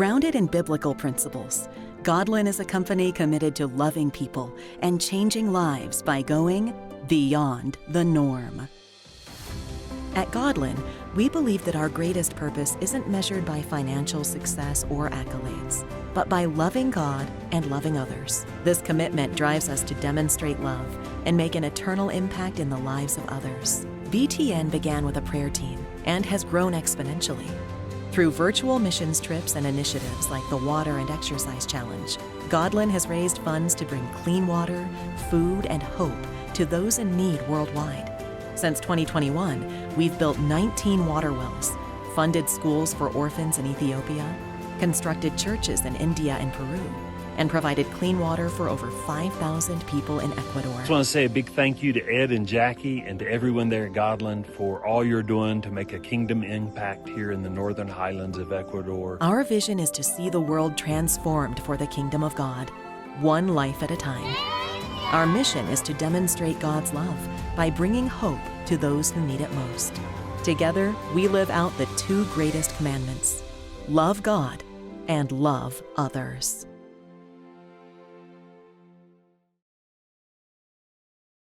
Grounded in biblical principles, Godlan is a company committed to loving people and changing lives by going beyond the norm. At Godlan, we believe that our greatest purpose isn't measured by financial success or accolades, but by loving God and loving others. This commitment drives us to demonstrate love and make an eternal impact in the lives of others. BTN began with a prayer team and has grown exponentially. Through virtual missions trips and initiatives like the Water and Exercise Challenge, Godlan has raised funds to bring clean water, food, and hope to those in need worldwide. Since 2021, we've built 19 water wells, funded schools for orphans in Ethiopia, constructed churches in India and Peru, and provided clean water for over 5,000 people in Ecuador. I just want to say a big thank you to Ed and Jackie and to everyone there at Godlan for all you're doing to make a kingdom impact here in the northern highlands of Ecuador. Our vision is to see the world transformed for the kingdom of God, one life at a time. Our mission is to demonstrate God's love by bringing hope to those who need it most. Together, we live out the two greatest commandments: love God and love others.